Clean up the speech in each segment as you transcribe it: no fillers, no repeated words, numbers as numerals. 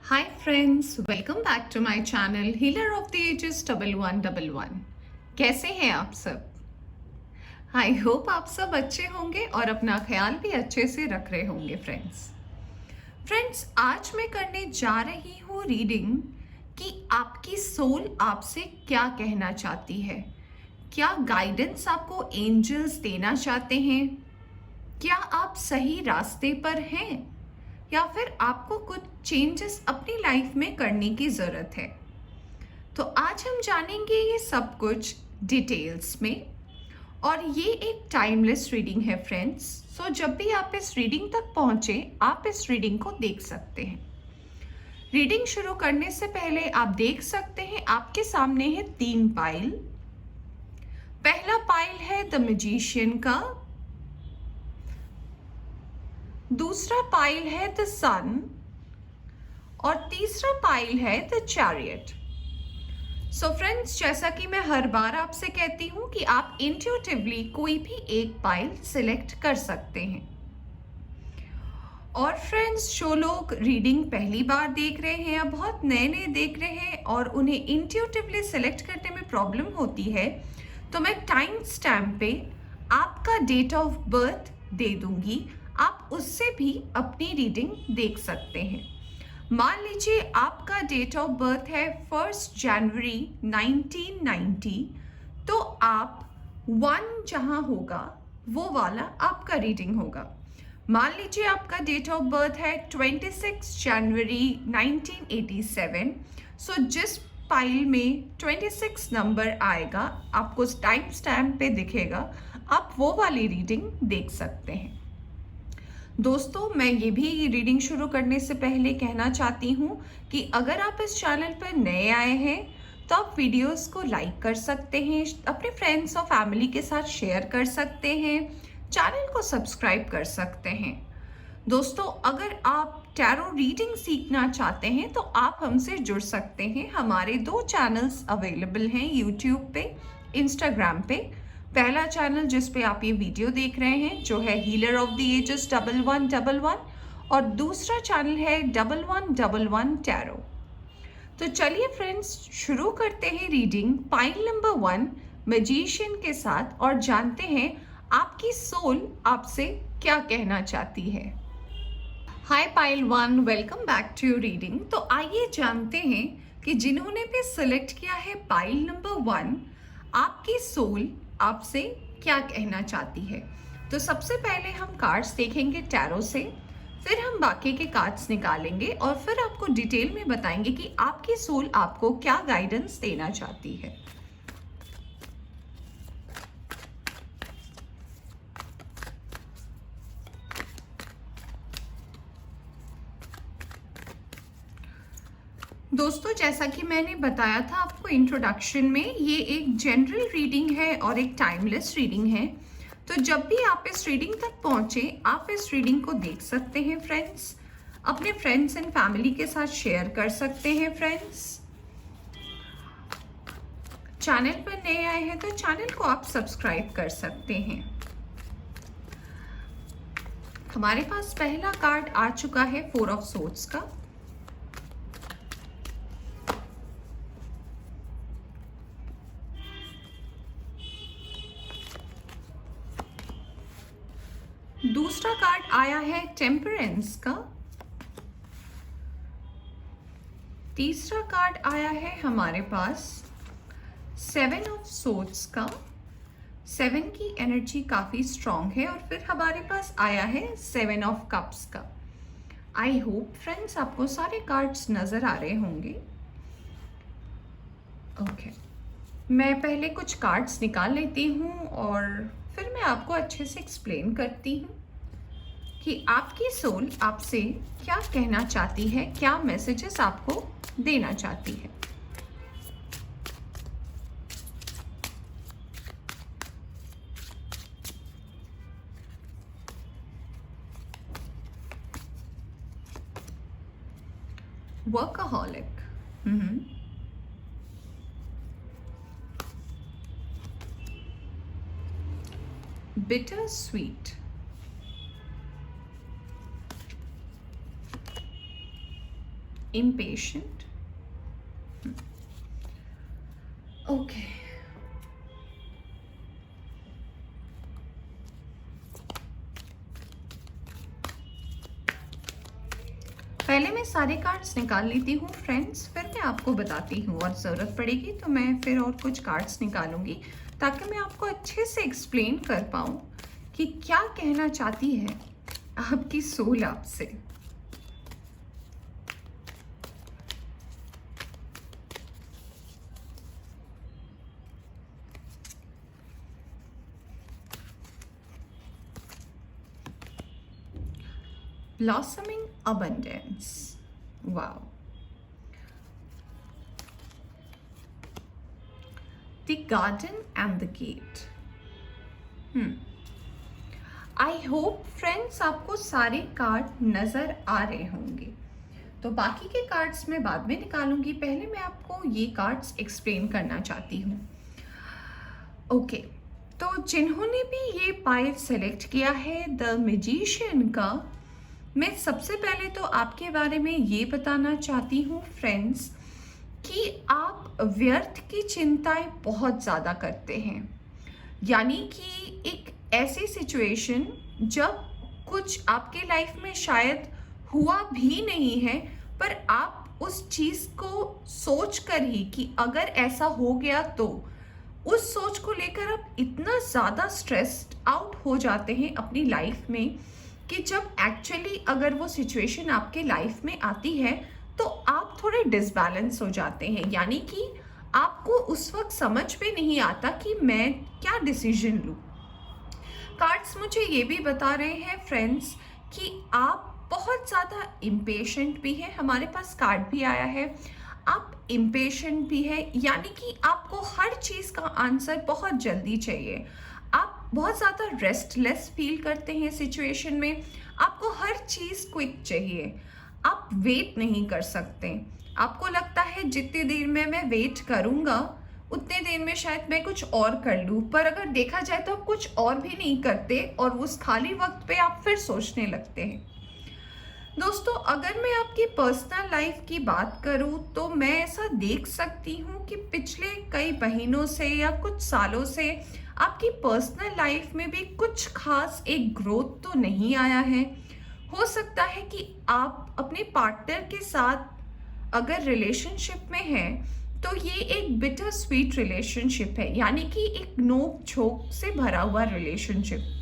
Hi friends, welcome back to my channel Healer of the Ages 1111। कैसे हैं आप सब? आई होप आप सब अच्छे होंगे और अपना ख्याल भी अच्छे से रख रहे होंगे फ्रेंड्स आज मैं करने जा रही हूँ रीडिंग कि आपकी सोल आपसे क्या कहना चाहती है। क्या गाइडेंस आपको एंजल्स देना चाहते हैं? क्या आप सही रास्ते पर हैं या फिर आपको कुछ चेंजेस अपनी लाइफ में करने की ज़रूरत है? तो आज हम जानेंगे ये सब कुछ डिटेल्स में। और ये एक टाइमलेस रीडिंग है फ्रेंड्स, सो जब भी आप इस रीडिंग तक पहुंचे आप इस रीडिंग को देख सकते हैं। रीडिंग शुरू करने से पहले आप देख सकते हैं आपके सामने है 3 पाइल। पहला पाइल है द मैजिशियन का, दूसरा पाइल है द सन और तीसरा पाइल है द चैरियट। सो फ्रेंड्स जैसा कि मैं हर बार आपसे कहती हूँ कि आप इंट्यूटिवली कोई भी एक पाइल सिलेक्ट कर सकते हैं। और फ्रेंड्स जो लोग रीडिंग पहली बार देख रहे हैं या बहुत नए नए देख रहे हैं और उन्हें इंट्यूटिवली सिलेक्ट करने में प्रॉब्लम होती है, तो मैं टाइम स्टैम्प पे आपका डेट ऑफ बर्थ दे दूंगी, आप उससे भी अपनी रीडिंग देख सकते हैं। मान लीजिए आपका डेट ऑफ बर्थ है 1 जनवरी 1990, तो आप 1 जहां होगा वो वाला आपका रीडिंग होगा। मान लीजिए आपका डेट ऑफ बर्थ है 26 जनवरी 1987, सो जिस पाइल में 26 नंबर आएगा आपको टाइम स्टैम्प पे दिखेगा, आप वो वाली रीडिंग देख सकते हैं। दोस्तों मैं ये भी रीडिंग शुरू करने से पहले कहना चाहती हूँ कि अगर आप इस चैनल पर नए आए हैं तो आप वीडियोस को लाइक कर सकते हैं, अपने फ्रेंड्स और फैमिली के साथ शेयर कर सकते हैं, चैनल को सब्सक्राइब कर सकते हैं। दोस्तों अगर आप टैरो रीडिंग सीखना चाहते हैं तो आप हमसे जुड़ सकते हैं। हमारे 2 चैनल्स अवेलेबल हैं यूट्यूब पे, इंस्टाग्राम पे। पहला चैनल जिस पे आप ये वीडियो देख रहे हैं जो है हीलर ऑफ द एजेस 1111 और दूसरा चैनल है 1111 टैरो। तो चलिए फ्रेंड्स शुरू करते हैं रीडिंग पाइल नंबर 1 मैजिशियन के साथ और जानते हैं आपकी सोल आपसे क्या कहना चाहती है। Hi pile 1, welcome back to your reading. तो आइए जानते हैं कि जिन्होंने भी सिलेक्ट किया है पाइल नंबर 1, आपकी सोल आपसे क्या कहना चाहती है। तो सबसे पहले हम कार्ड्स देखेंगे टैरो से, फिर हम बाकी के कार्ड्स निकालेंगे और फिर आपको डिटेल में बताएंगे कि आपकी सोल आपको क्या गाइडेंस देना चाहती है। दोस्तों जैसा कि मैंने बताया था आपको इंट्रोडक्शन में, ये एक जनरल रीडिंग है और एक टाइमलेस रीडिंग है। तो जब भी आप इस रीडिंग तक पहुंचे आप इस रीडिंग को देख सकते हैं फ्रेंड्स, अपने फ्रेंड्स एंड फैमिली के साथ शेयर कर सकते हैं फ्रेंड्स। चैनल पर नए आए हैं तो चैनल को आप सब्सक्राइब कर सकते हैं। हमारे पास पहला कार्ड आ चुका है 4 ऑफ सोर्ड्स का। दूसरा कार्ड आया है टेम्परेंस का। तीसरा कार्ड आया है हमारे पास 7 ऑफ सोर्ड्स का। 7 की एनर्जी काफी स्ट्रांग है और फिर हमारे पास आया है 7 ऑफ कप्स का। आई होप फ्रेंड्स आपको सारे कार्ड्स नजर आ रहे होंगे। ओके, मैं पहले कुछ कार्ड्स निकाल लेती हूँ और फिर मैं आपको अच्छे से एक्सप्लेन करती हूँ कि आपकी सोल आपसे क्या कहना चाहती है, क्या मैसेजेस आपको देना चाहती है। Workaholic, bitter sweet, impatient. Okay. पहले मैं सारे कार्ड्स निकाल लेती हूँ फ्रेंड्स, फिर मैं आपको बताती हूँ और ज़रूरत पड़ेगी तो मैं फिर और कुछ कार्ड्स निकालूंगी ताकि मैं आपको अच्छे से एक्सप्लेन कर पाऊँ कि क्या कहना चाहती है आपकी सोल आपसे। Blossoming abundance. Wow. The garden and the gate. I hope friends आपको सारे कार्ड नज़र आ रहे होंगे। तो बाकी के कार्ड्स मैं बाद में निकालूंगी, पहले मैं आपको ये कार्ड्स एक्सप्लेन करना चाहती हूँ। ओके, तो जिन्होंने भी ये पाइल सेलेक्ट किया है द मैजिशियन का, मैं सबसे पहले तो आपके बारे में ये बताना चाहती हूँ फ्रेंड्स कि आप व्यर्थ की चिंताएं बहुत ज़्यादा करते हैं। यानी कि एक ऐसी सिचुएशन जब कुछ आपके लाइफ में शायद हुआ भी नहीं है, पर आप उस चीज़ को सोच कर ही कि अगर ऐसा हो गया तो उस सोच को लेकर आप इतना ज़्यादा स्ट्रेस्ड आउट हो जाते हैं अपनी लाइफ में कि जब एक्चुअली अगर वो सिचुएशन आपके लाइफ में आती है तो आप थोड़े डिसबैलेंस हो जाते हैं। यानी कि आपको उस वक्त समझ में नहीं आता कि मैं क्या डिसीजन लूँ। कार्ड्स मुझे ये भी बता रहे हैं फ्रेंड्स कि आप बहुत ज़्यादा इम्पेशेंट भी हैं। हमारे पास कार्ड भी आया है, आप इम्पेशेंट भी है, यानी कि आपको हर चीज़ का आंसर बहुत जल्दी चाहिए। आप बहुत ज़्यादा रेस्टलेस फील करते हैं सिचुएशन में, आपको हर चीज़ क्विक चाहिए, आप वेट नहीं कर सकते। आपको लगता है जितनी देर में मैं वेट करूँगा उतने देर में शायद मैं कुछ और कर लूँ, पर अगर देखा जाए तो आप कुछ और भी नहीं करते और उस खाली वक्त पे आप फिर सोचने लगते हैं। दोस्तों, अगर मैं आपकी पर्सनल लाइफ की बात करूं तो मैं ऐसा देख सकती हूं कि पिछले कई महीनों से या कुछ सालों से आपकी पर्सनल लाइफ में भी कुछ खास एक ग्रोथ तो नहीं आया है। हो सकता है कि आप अपने पार्टनर के साथ अगर रिलेशनशिप में हैं तो ये एक बिटर स्वीट रिलेशनशिप है, यानी कि एक नोक झोंक से भरा हुआ रिलेशनशिप।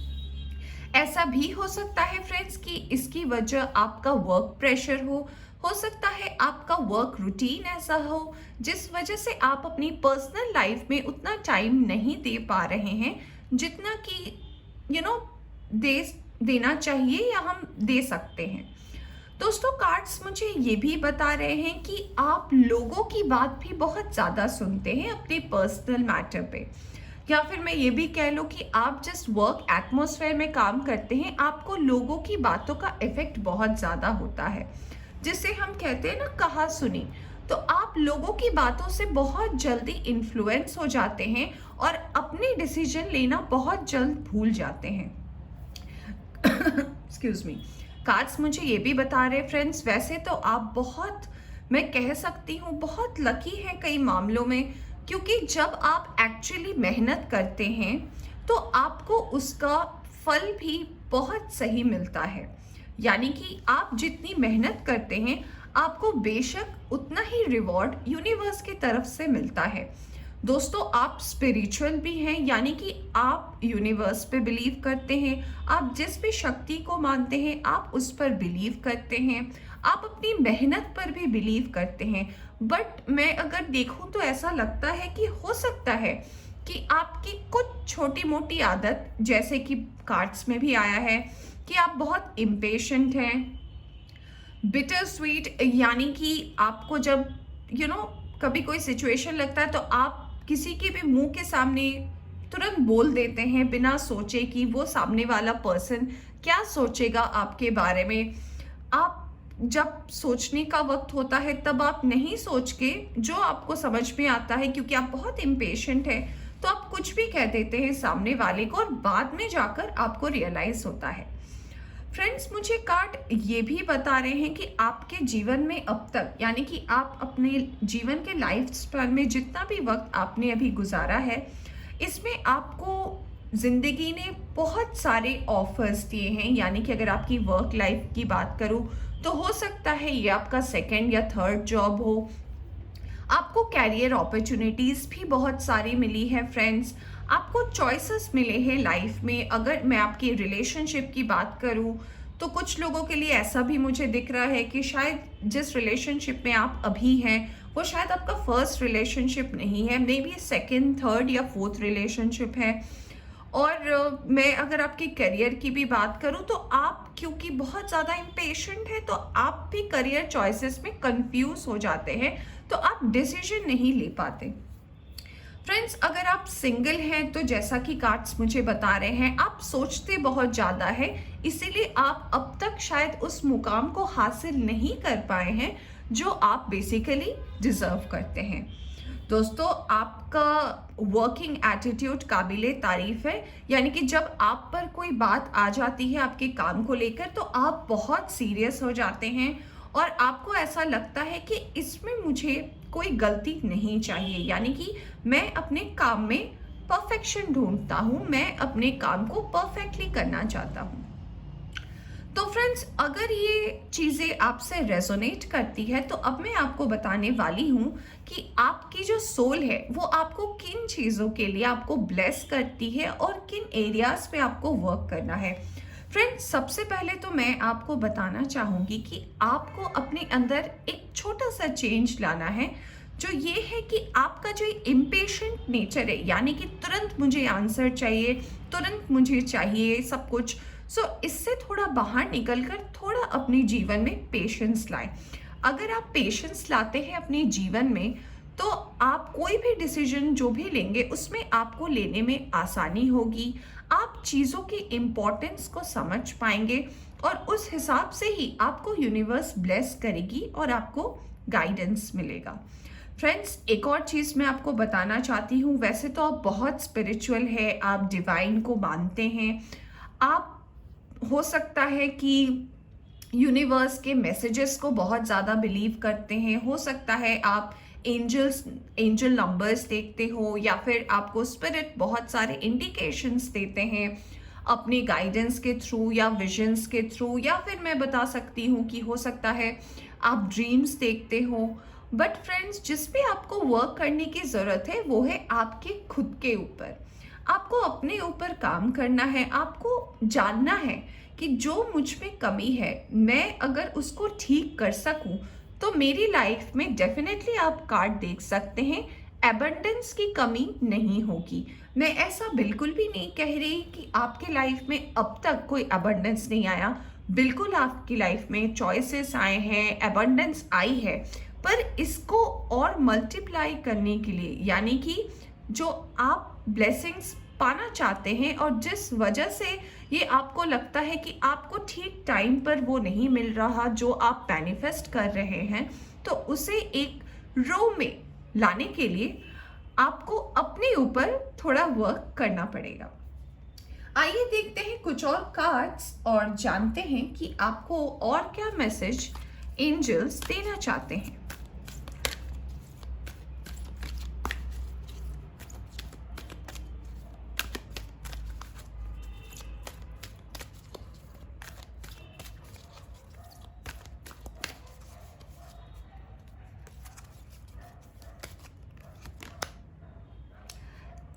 ऐसा भी हो सकता है फ्रेंड्स कि इसकी वजह आपका वर्क प्रेशर हो सकता है आपका वर्क रूटीन ऐसा हो जिस वजह से आप अपनी पर्सनल लाइफ में उतना टाइम नहीं दे पा रहे हैं जितना कि देना चाहिए या हम दे सकते हैं। दोस्तों, कार्ड्स मुझे ये भी बता रहे हैं कि आप लोगों की बात भी बहुत ज़्यादा सुनते हैं अपने पर्सनल मैटर पे, या फिर मैं ये भी कह लूँ कि आप जिस वर्क एटमॉस्फेयर में काम करते हैं आपको लोगों की बातों का इफेक्ट बहुत ज़्यादा होता है, जिसे हम कहते हैं ना कहा सुनी। तो आप लोगों की बातों से बहुत जल्दी इन्फ्लुएंस हो जाते हैं और अपने डिसीजन लेना बहुत जल्द भूल जाते हैं। Excuse me. कार्ड्स मुझे ये भी बता रहे फ्रेंड्स, वैसे तो आप बहुत, मैं कह सकती हूँ बहुत लकी हैं कई मामलों में, क्योंकि जब आप एक्चुअली मेहनत करते हैं तो आपको उसका फल भी बहुत सही मिलता है। यानी कि आप जितनी मेहनत करते हैं आपको बेशक उतना ही रिवॉर्ड यूनिवर्स की तरफ से मिलता है। दोस्तों, आप स्पिरिचुअल भी हैं, यानी कि आप यूनिवर्स पे बिलीव करते हैं, आप जिस भी शक्ति को मानते हैं आप उस पर बिलीव करते हैं, आप अपनी मेहनत पर भी बिलीव करते हैं। बट मैं अगर देखूं तो ऐसा लगता है कि हो सकता है कि आपकी कुछ छोटी मोटी आदत, जैसे कि कार्ड्स में भी आया है कि आप बहुत इम्पेशेंट हैं, बिटर स्वीट, यानी कि आपको जब कभी कोई सिचुएशन लगता है तो आप किसी के भी मुंह के सामने तुरंत बोल देते हैं बिना सोचे कि वो सामने वाला पर्सन क्या सोचेगा आपके बारे में। आप जब सोचने का वक्त होता है तब आप नहीं सोच के जो आपको समझ में आता है, क्योंकि आप बहुत इम्पेशेंट हैं, तो आप कुछ भी कह देते हैं सामने वाले को और बाद में जाकर आपको रियलाइज होता है। फ्रेंड्स, मुझे कार्ड ये भी बता रहे हैं कि आपके जीवन में अब तक, यानी कि आप अपने जीवन के लाइफ स्पैन में जितना भी वक्त आपने अभी गुजारा है, इसमें आपको ज़िंदगी ने बहुत सारे ऑफर्स दिए हैं। यानी कि अगर आपकी वर्क लाइफ की बात करूँ तो हो सकता है ये आपका सेकंड या थर्ड जॉब हो। आपको कैरियर अपॉर्चुनिटीज़ भी बहुत सारी मिली है फ्रेंड्स। आपको चॉइसेस मिले हैं लाइफ में। अगर मैं आपकी रिलेशनशिप की बात करूं तो कुछ लोगों के लिए ऐसा भी मुझे दिख रहा है कि शायद जिस रिलेशनशिप में आप अभी हैं वो शायद आपका फर्स्ट रिलेशनशिप नहीं है, मे बी सेकेंड, थर्ड या फोर्थ रिलेशनशिप है। और मैं अगर आपके करियर की भी बात करूं तो आप क्योंकि बहुत ज़्यादा इम्पेशेंट है तो आप भी करियर चॉइसेस में कंफ्यूज हो जाते हैं, तो आप डिसीजन नहीं ले पाते। फ्रेंड्स, अगर आप सिंगल हैं तो जैसा कि कार्ड्स मुझे बता रहे हैं, आप सोचते बहुत ज़्यादा है, इसीलिए आप अब तक शायद उस मुकाम को हासिल नहीं कर पाए हैं जो आप बेसिकली डिज़र्व करते हैं। दोस्तों, आपका वर्किंग एटीट्यूड काबिले तारीफ है। यानी कि जब आप पर कोई बात आ जाती है आपके काम को लेकर तो आप बहुत सीरियस हो जाते हैं और आपको ऐसा लगता है कि इसमें मुझे कोई गलती नहीं चाहिए। यानी कि मैं अपने काम में परफेक्शन ढूंढता हूँ, मैं अपने काम को परफेक्टली करना चाहता हूँ। तो फ्रेंड्स, अगर ये चीज़ें आपसे रेजोनेट करती है तो अब मैं आपको बताने वाली हूँ कि आपकी जो सोल है वो आपको किन चीज़ों के लिए आपको ब्लेस करती है और किन एरियाज पे आपको वर्क करना है। फ्रेंड्स, सबसे पहले तो मैं आपको बताना चाहूँगी कि आपको अपने अंदर एक छोटा सा चेंज लाना है, जो ये है कि आपका जो इम्पेशेंट नेचर है, यानी कि तुरंत मुझे आंसर चाहिए, तुरंत मुझे चाहिए सब कुछ। इससे थोड़ा बाहर निकलकर थोड़ा अपने जीवन में पेशेंस लाएं। अगर आप पेशेंस लाते हैं अपने जीवन में तो आप कोई भी डिसीजन जो भी लेंगे उसमें आपको लेने में आसानी होगी। आप चीज़ों की इम्पोर्टेंस को समझ पाएंगे और उस हिसाब से ही आपको यूनिवर्स ब्लेस करेगी और आपको गाइडेंस मिलेगा। फ्रेंड्स, एक और चीज़ मैं आपको बताना चाहती हूँ। वैसे तो आप बहुत स्पिरिचुअल है, आप डिवाइन को मानते हैं, आप हो सकता है कि यूनिवर्स के मैसेजेस को बहुत ज़्यादा बिलीव करते हैं, हो सकता है आप एंजल नंबर्स देखते हो या फिर आपको स्पिरिट बहुत सारे इंडिकेशंस देते हैं अपने गाइडेंस के थ्रू या विजन्स के थ्रू, या फिर मैं बता सकती हूँ कि हो सकता है आप ड्रीम्स देखते हो। बट फ्रेंड्स, जिस पे आपको वर्क करने की ज़रूरत है वो है आपके खुद के ऊपर। आपको अपने ऊपर काम करना है, आपको जानना है कि जो मुझ में कमी है मैं अगर उसको ठीक कर सकूं तो मेरी लाइफ में डेफिनेटली आप कार्ड देख सकते हैं, एबंडेंस की कमी नहीं होगी। मैं ऐसा बिल्कुल भी नहीं कह रही कि आपके लाइफ में अब तक कोई एबंडेंस नहीं आया। बिल्कुल आपकी लाइफ में चॉइसेस आए हैं, एबंडेंस आई है, पर इसको और मल्टीप्लाई करने के लिए, यानी कि जो आप ब्लेसिंग्स पाना चाहते हैं और जिस वजह से ये आपको लगता है कि आपको ठीक टाइम पर वो नहीं मिल रहा जो आप मैनिफेस्ट कर रहे हैं, तो उसे एक रो में लाने के लिए आपको अपने ऊपर थोड़ा वर्क करना पड़ेगा। आइए देखते हैं कुछ और कार्ड्स और जानते हैं कि आपको और क्या मैसेज एंजल्स देना चाहते हैं।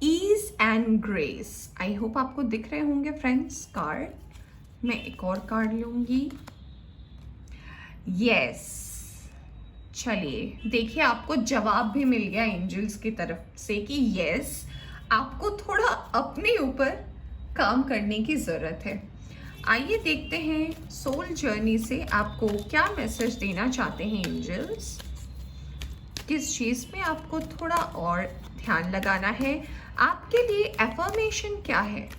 Ease and grace, I hope आपको दिख रहे होंगे फ्रेंड्स कार्ड। मैं एक और कार्ड लूंगी। यस, चलिए देखिए, आपको जवाब भी मिल गया एंजल्स की तरफ से कि यस, आपको थोड़ा अपने ऊपर काम करने की ज़रूरत है। आइए देखते हैं सोल जर्नी से आपको क्या मैसेज देना चाहते हैं एंजल्स। किस चीज़ में आपको थोड़ा और ध्यान लगाना है, आपके लिए एफर्मेशन क्या है।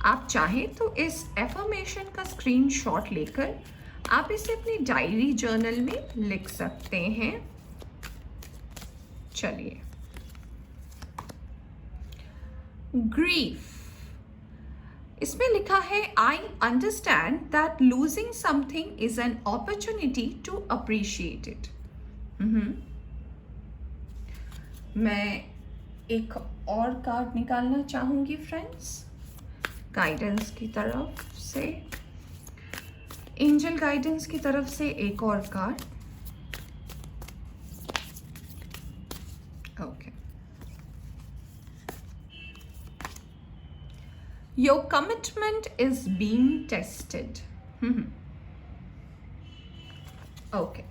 आप चाहें तो इस एफर्मेशन का स्क्रीनशॉट लेकर आप इसे अपनी डायरी जर्नल में लिख सकते हैं। चलिए, ग्रीफ, इसमें लिखा है I understand that losing something is an opportunity to appreciate it. मैं एक और कार्ड निकालना चाहूंगी फ्रेंड्स, गाइडेंस की तरफ से, एंजल गाइडेंस की तरफ से एक और card. Okay, your commitment is being tested. Okay,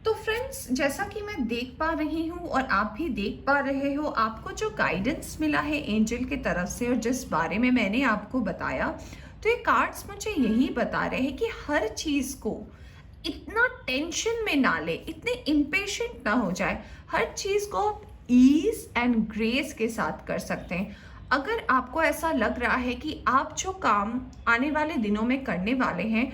तो फ्रेंड्स जैसा कि मैं देख पा रही हूँ और आप भी देख पा रहे हो, आपको जो गाइडेंस मिला है एंजल की तरफ से और जिस बारे में मैंने आपको बताया, तो ये कार्ड्स मुझे यही बता रहे हैं कि हर चीज़ को इतना टेंशन में ना ले, इतने इम्पेशेंट ना हो जाए। हर चीज़ को ईज एंड ग्रेस के साथ कर सकते हैं। अगर आपको ऐसा लग रहा है कि आप जो काम आने वाले दिनों में करने वाले हैं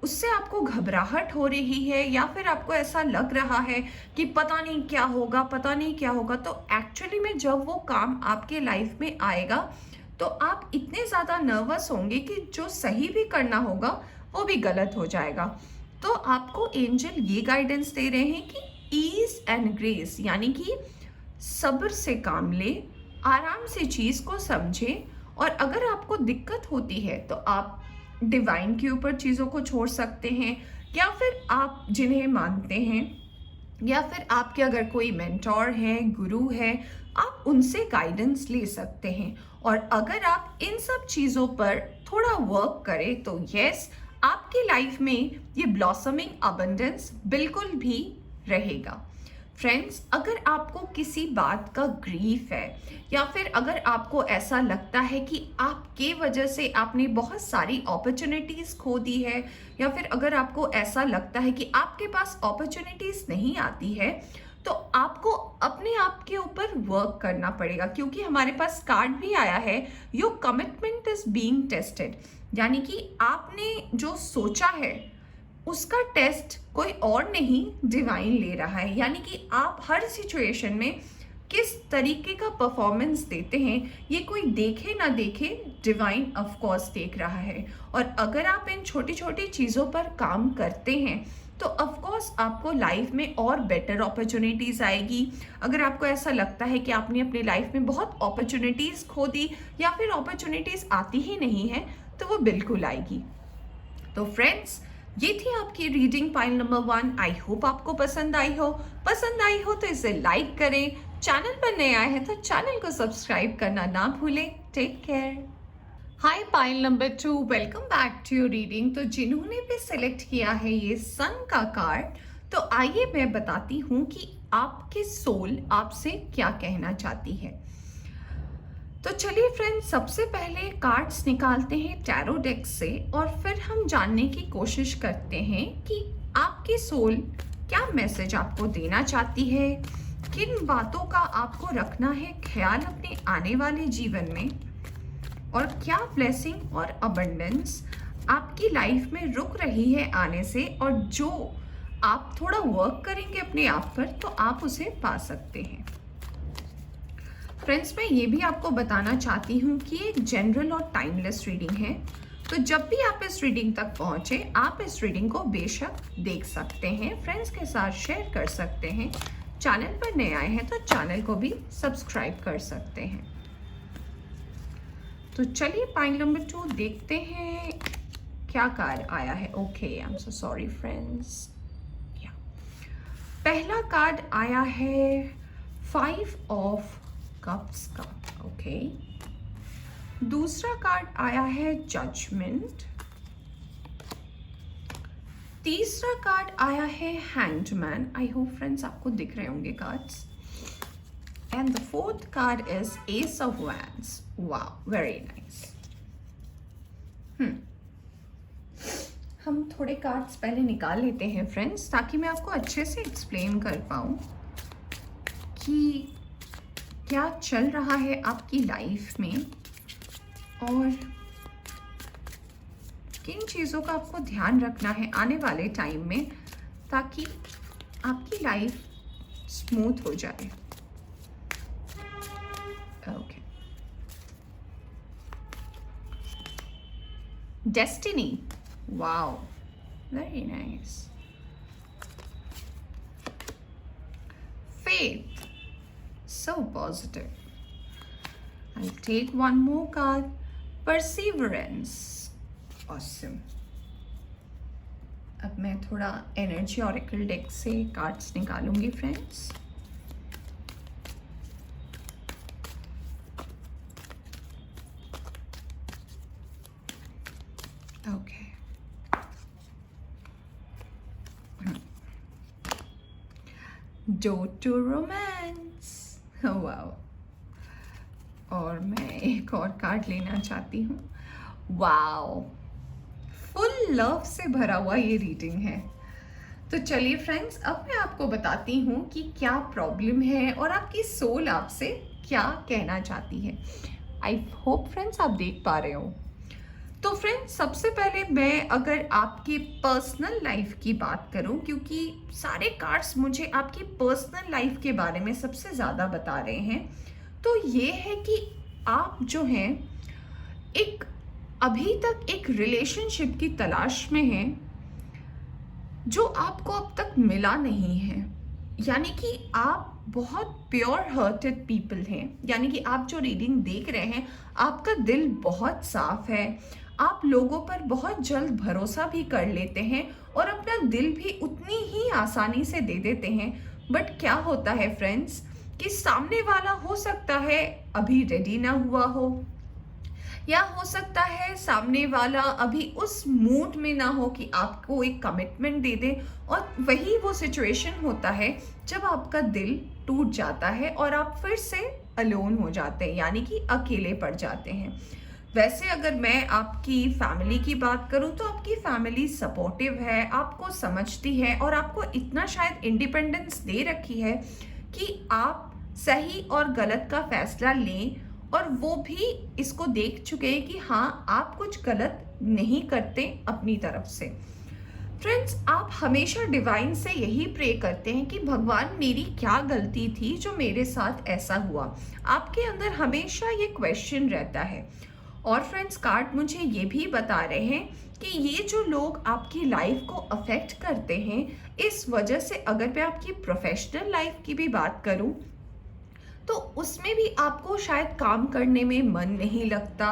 उससे आपको घबराहट हो रही है, या फिर आपको ऐसा लग रहा है कि पता नहीं क्या होगा, पता नहीं क्या होगा, तो एक्चुअली में जब वो काम आपके लाइफ में आएगा तो आप इतने ज़्यादा नर्वस होंगे कि जो सही भी करना होगा वो भी गलत हो जाएगा। तो आपको एंजल ये गाइडेंस दे रहे हैं कि ईज एंड ग्रेस, यानी कि सब्र से काम ले, आराम से चीज़ को समझे, और अगर आपको दिक्कत होती है तो आप डिवाइन के ऊपर चीज़ों को छोड़ सकते हैं, या फिर आप जिन्हें मानते हैं, या फिर आपके अगर कोई मेंटोर है, गुरु है, आप उनसे गाइडेंस ले सकते हैं। और अगर आप इन सब चीज़ों पर थोड़ा वर्क करें तो यस, आपकी लाइफ में ये ब्लॉसमिंग अबंडेंस बिल्कुल भी रहेगा। फ्रेंड्स, अगर आपको किसी बात का ग्रीफ है, या फिर अगर आपको ऐसा लगता है कि आपके वजह से आपने बहुत सारी अपॉर्चुनिटीज़ खो दी है, या फिर अगर आपको ऐसा लगता है कि आपके पास अपॉर्चुनिटीज़ नहीं आती है, तो आपको अपने आप के ऊपर वर्क करना पड़ेगा, क्योंकि हमारे पास कार्ड भी आया है your commitment is being tested, यानी कि आपने जो सोचा है उसका टेस्ट कोई और नहीं, डिवाइन ले रहा है। यानी कि आप हर सिचुएशन में किस तरीके का परफॉर्मेंस देते हैं ये कोई देखे ना देखे, डिवाइन ऑफ कोर्स देख रहा है। और अगर आप इन छोटी छोटी चीज़ों पर काम करते हैं तो ऑफ कोर्स आपको लाइफ में और बेटर अपॉर्चुनिटीज़ आएगी। अगर आपको ऐसा लगता है कि आपने अपनी लाइफ में बहुत अपॉर्चुनिटीज़ खो दी, या फिर अपॉर्चुनिटीज़ आती ही नहीं है, तो वो बिल्कुल आएगी। तो फ्रेंड्स, ये थी आपकी रीडिंग पाइल नंबर 1। आई होप आपको पसंद आई हो तो इसे लाइक करें, चैनल पर नए आए हैं तो चैनल को सब्सक्राइब करना ना भूलें। Take care. Hi pile number 2, welcome back to your reading. तो जिन्होंने भी सिलेक्ट किया है ये सन का कार्ड, तो आइए मैं बताती हूँ कि आपके सोल आपसे क्या कहना चाहती है। तो चलिए फ्रेंड्स, सबसे पहले कार्ड्स निकालते हैं टैरो डेक से, और फिर हम जानने की कोशिश करते हैं कि आपकी सोल क्या मैसेज आपको देना चाहती है, किन बातों का आपको रखना है ख्याल अपने आने वाले जीवन में, और क्या ब्लेसिंग और अबंडेंस आपकी लाइफ में रुक रही है आने से, और जो आप थोड़ा वर्क करेंगे अपने आप पर तो आप उसे पा सकते हैं। फ्रेंड्स, मैं ये भी आपको बताना चाहती हूँ कि एक जनरल और टाइमलेस रीडिंग है, तो जब भी आप इस रीडिंग तक पहुँचे आप इस रीडिंग को बेशक देख सकते हैं, फ्रेंड्स के साथ शेयर कर सकते हैं। चैनल पर नए आए हैं तो चैनल को भी सब्सक्राइब कर सकते हैं। तो चलिए पाइल नंबर 2 देखते हैं क्या कार्ड आया है। Okay, I am so sorry friends. पहला कार्ड आया है 5 ऑफ कप्स का। ओके, दूसरा कार्ड आया है जजमेंट, तीसरा कार्ड आया है hanged man. I hope friends आपको दिख रहे होंगे cards. And the fourth card is S of wands. Wow, very nice. हम थोड़े कार्ड्स पहले निकाल लेते हैं फ्रेंड्स, ताकि मैं आपको अच्छे से एक्सप्लेन कर पाऊँ कि क्या चल रहा है आपकी लाइफ में, और किन चीज़ों का आपको ध्यान रखना है आने वाले टाइम में, ताकि आपकी लाइफ स्मूथ हो जाए। Okay, Destiny. Wow, very nice. Faith, so positive. I'll take one more card. Perseverance, awesome. अब मैं थोड़ा एनर्जी ऑरेकल डेक से कार्ड्स निकालूंगी friends. Okay, door to romance. Wow. और मैं एक और कार्ड लेना चाहती हूँ. वाओ, फुल लव से भरा हुआ ये रीडिंग है. तो चलिए फ्रेंड्स, अब मैं आपको बताती हूँ कि क्या प्रॉब्लम है और आपकी सोल आपसे क्या कहना चाहती है. आई होप फ्रेंड्स आप देख पा रहे हो. तो फ्रेंड्स, सबसे पहले मैं अगर आपकी पर्सनल लाइफ की बात करूं, क्योंकि सारे कार्ड्स मुझे आपकी पर्सनल लाइफ के बारे में सबसे ज़्यादा बता रहे हैं, तो ये है कि आप जो हैं एक अभी तक एक रिलेशनशिप की तलाश में हैं जो आपको अब तक मिला नहीं है. यानी कि आप बहुत प्योर हार्टेड पीपल हैं. यानी कि आप जो रीडिंग देख रहे हैं, आपका दिल बहुत साफ है. आप लोगों पर बहुत जल्द भरोसा भी कर लेते हैं और अपना दिल भी उतनी ही आसानी से दे देते हैं. बट क्या होता है फ्रेंड्स कि सामने वाला हो सकता है अभी रेडी ना हुआ हो, या हो सकता है सामने वाला अभी उस मूड में ना हो कि आपको एक कमिटमेंट दे दे. और वही वो सिचुएशन होता है जब आपका दिल टूट जाता है और आप फिर से अलोन हो जाते हैं, यानी कि अकेले पड़ जाते हैं. वैसे अगर मैं आपकी फैमिली की बात करूं तो आपकी फैमिली सपोर्टिव है, आपको समझती है और आपको इतना शायद इंडिपेंडेंस दे रखी है कि आप सही और गलत का फैसला लें. और वो भी इसको देख चुके हैं कि हाँ, आप कुछ गलत नहीं करते अपनी तरफ से. फ्रेंड्स, आप हमेशा डिवाइन से यही प्रे करते हैं कि भगवान, मेरी क्या गलती थी जो मेरे साथ ऐसा हुआ. आपके अंदर हमेशा ये क्वेश्चन रहता है. और फ्रेंड्स, कार्ड मुझे ये भी बता रहे हैं कि ये जो लोग आपकी लाइफ को अफेक्ट करते हैं, इस वजह से अगर मैं आपकी प्रोफेशनल लाइफ की भी बात करूं तो उसमें भी आपको शायद काम करने में मन नहीं लगता.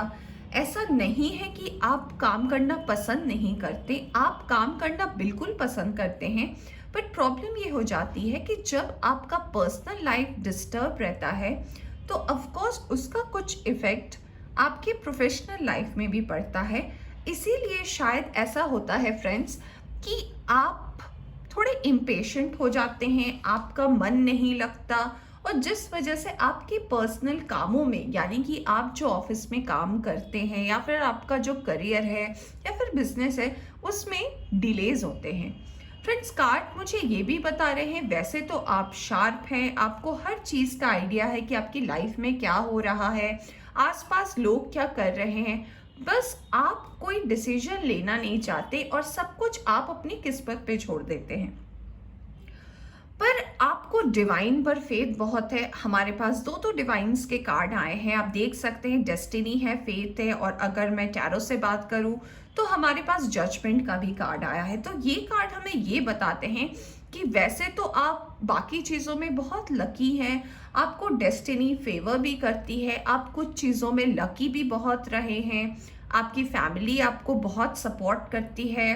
ऐसा नहीं है कि आप काम करना पसंद नहीं करते, आप काम करना बिल्कुल पसंद करते हैं. बट प्रॉब्लम ये हो जाती है कि जब आपका पर्सनल लाइफ डिस्टर्ब रहता है तो ऑफ कोर्स उसका कुछ इफेक्ट आपके प्रोफेशनल लाइफ में भी पड़ता है. इसीलिए शायद ऐसा होता है फ्रेंड्स कि आप थोड़े इम्पेशेंट हो जाते हैं, आपका मन नहीं लगता, और जिस वजह से आपके पर्सनल कामों में, यानी कि आप जो ऑफिस में काम करते हैं या फिर आपका जो करियर है या फिर बिजनेस है, उसमें डिलेज होते हैं. फ्रेंड्स, कार्ड मुझे ये भी बता रहे हैं, वैसे तो आप शार्प हैं, आपको हर चीज़ का आइडिया है कि आपकी लाइफ में क्या हो रहा है, आसपास लोग क्या कर रहे हैं, बस आप कोई डिसीजन लेना नहीं चाहते और सब कुछ आप अपनी किस्मत पे छोड़ देते हैं. पर आपको डिवाइन पर फेथ बहुत है. हमारे पास दो डिवाइंस के कार्ड आए हैं, आप देख सकते हैं. डेस्टिनी है, फेथ है, और अगर मैं टैरो से बात करूं तो हमारे पास जजमेंट का भी कार्ड आया है. तो ये कार्ड हमें ये बताते हैं कि वैसे तो आप बाकी चीज़ों में बहुत लकी हैं, आपको डेस्टिनी फेवर भी करती है, आप कुछ चीज़ों में लकी भी बहुत रहे हैं, आपकी फैमिली आपको बहुत सपोर्ट करती है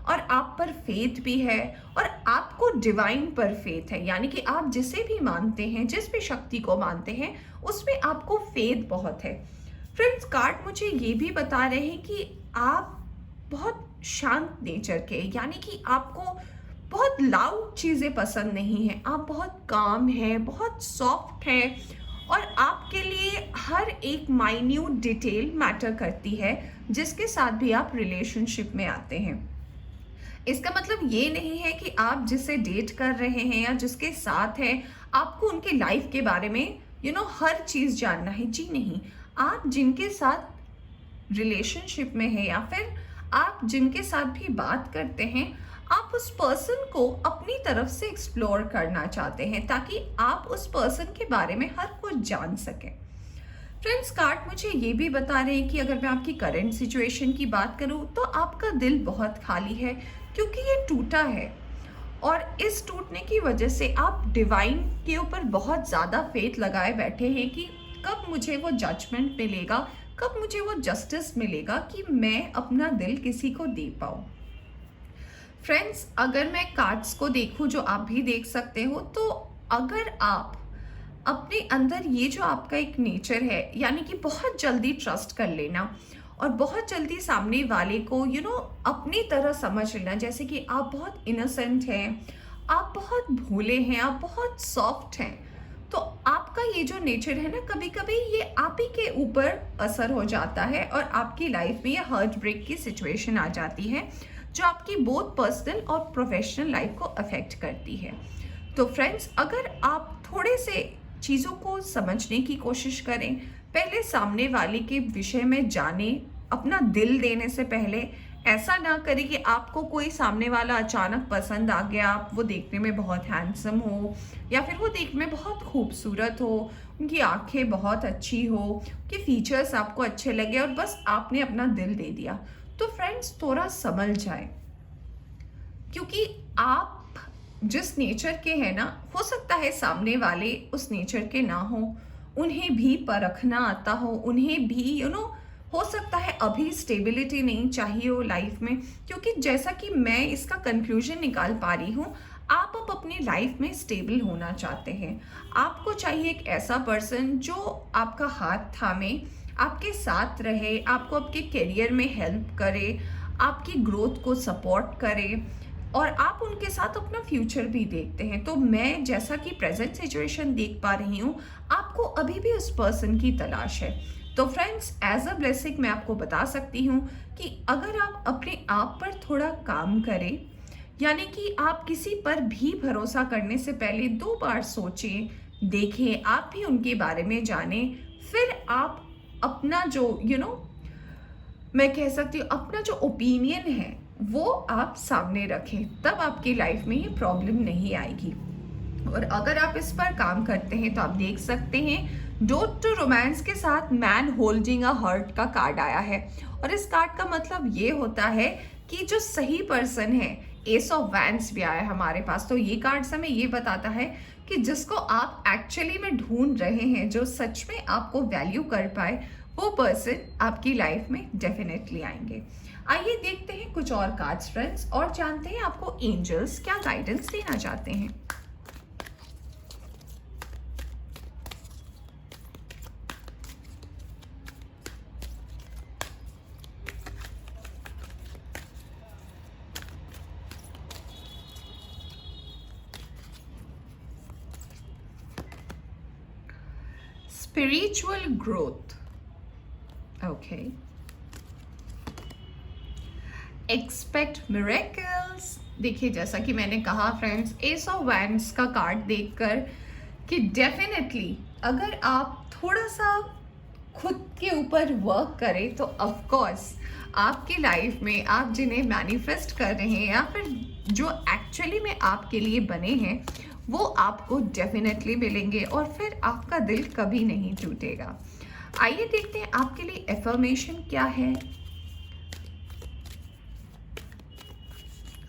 और आप पर फेथ भी है, और आपको डिवाइन पर फेथ है. यानी कि आप जिसे भी मानते हैं, जिस भी शक्ति को मानते हैं, उसमें आपको फेथ बहुत है. फ्रेंड्स, कार्ड मुझे ये भी बता रहे हैं कि आप बहुत शांत नेचर के, यानी कि आपको बहुत लाउड चीज़ें पसंद नहीं है, आप बहुत काम हैं, बहुत सॉफ्ट हैं, और आपके लिए हर एक माइन्यूट डिटेल मैटर करती है जिसके साथ भी आप रिलेशनशिप में आते हैं. इसका मतलब ये नहीं है कि आप जिसे डेट कर रहे हैं या जिसके साथ हैं, आपको उनके लाइफ के बारे में हर चीज़ जानना है. जी नहीं, आप जिनके साथ रिलेशनशिप में है या फिर आप जिनके साथ भी बात करते हैं, आप उस पर्सन को अपनी तरफ से एक्सप्लोर करना चाहते हैं ताकि आप उस पर्सन के बारे में हर कुछ जान सकें. फ्रेंड्स, कार्ड मुझे ये भी बता रहे हैं कि अगर मैं आपकी करंट सिचुएशन की बात करूं तो आपका दिल बहुत खाली है, क्योंकि ये टूटा है। और इस टूटने की वजह से आप डिवाइन के ऊपर बहुत ज़्यादा फेथ लगाए बैठे हैं कि कब मुझे वो जजमेंट मिलेगा, कब मुझे वो जस्टिस मिलेगा कि मैं अपना दिल किसी को दे पाऊँ। फ्रेंड्स, अगर मैं कार्ड्स को देखूं जो आप भी देख सकते हो, तो अगर आप अपने अंदर ये जो आपका एक नेचर है, यानी कि बहुत जल्दी ट्रस्ट कर लेना और बहुत जल्दी सामने वाले को अपनी तरह समझ लेना, जैसे कि आप बहुत इनोसेंट हैं, आप बहुत भोले हैं, आप बहुत सॉफ्ट हैं, तो आपका ये जो नेचर है ना, कभी कभी ये आप ही के ऊपर असर हो जाता है और आपकी लाइफ में ये हार्ट ब्रेक की सिचुएशन आ जाती है, जो आपकी बोथ पर्सनल और प्रोफेशनल लाइफ को अफेक्ट करती है। तो फ्रेंड्स, अगर आप थोड़े से चीज़ों को समझने की कोशिश करें, पहले सामने वाले के विषय में जानें, अपना दिल देने से पहले ऐसा ना करें कि आपको कोई सामने वाला अचानक पसंद आ गया, आप वो देखने में बहुत हैंडसम हो या फिर वो देखने में बहुत खूबसूरत हो, उनकी आंखें बहुत अच्छी हो, उनके फीचर्स आपको अच्छे लगे और बस आपने अपना दिल दे दिया। तो फ्रेंड्स, थोड़ा संभल जाए, क्योंकि आप जिस नेचर के हैं ना, हो सकता है सामने वाले उस नेचर के ना हो, उन्हें भी परखना आता हो, उन्हें भी हो सकता है अभी स्टेबिलिटी नहीं चाहिए हो लाइफ में, क्योंकि जैसा कि मैं इसका कंक्लूजन निकाल पा रही हूँ, आप अब अपनी लाइफ में स्टेबल होना चाहते हैं। आपको चाहिए एक ऐसा पर्सन जो आपका हाथ थामे, आपके साथ रहे, आपको आपके करियर में हेल्प करे, आपकी ग्रोथ को सपोर्ट करे और आप उनके साथ अपना फ्यूचर भी देखते हैं। तो मैं जैसा कि प्रेजेंट सिचुएशन देख पा रही हूँ, आपको अभी भी उस पर्सन की तलाश है। तो फ्रेंड्स, एज अ ब्लेसिंग मैं आपको बता सकती हूँ कि अगर आप अपने आप पर थोड़ा काम करें, यानी कि आप किसी पर भी भरोसा करने से पहले 2 बार सोचें, देखें, आप भी उनके बारे में जानें, फिर आप अपना जो मैं कह सकती हूँ अपना जो ओपिनियन है वो आप सामने रखें, तब आपकी लाइफ में ये प्रॉब्लम नहीं आएगी। और अगर आप इस पर काम करते हैं तो आप देख सकते हैं डोट टू रोमांस के साथ मैन होल्डिंग अ हार्ट का कार्ड आया है। और इस कार्ड का मतलब ये होता है कि जो सही पर्सन है, एस ऑफ वैंड्स भी आया है हमारे पास। तो ये कार्ड हमें ये बताता है कि जिसको आप एक्चुअली में ढूंढ रहे हैं, जो सच में आपको वैल्यू कर पाए, वो पर्सन आपकी लाइफ में डेफिनेटली आएंगे। आइए देखते हैं कुछ और कार्ड्स फ्रेंड्स और जानते हैं आपको एंजल्स क्या गाइडेंस देना चाहते हैं। Spiritual growth, okay. Expect miracles. देखिए, जैसा कि मैंने कहा फ्रेंड्स, एस ऑफ वैंड्स का कार्ड देखकर कि डेफिनेटली अगर आप थोड़ा सा खुद के ऊपर वर्क करें तो ऑफ कोर्स आपकी लाइफ में आप जिन्हें मैनिफेस्ट कर रहे हैं या फिर जो एक्चुअली में आपके लिए बने हैं, वो आपको डेफिनेटली मिलेंगे और फिर आपका दिल कभी नहीं टूटेगा। आइए देखते हैं आपके लिए एफर्मेशन क्या है।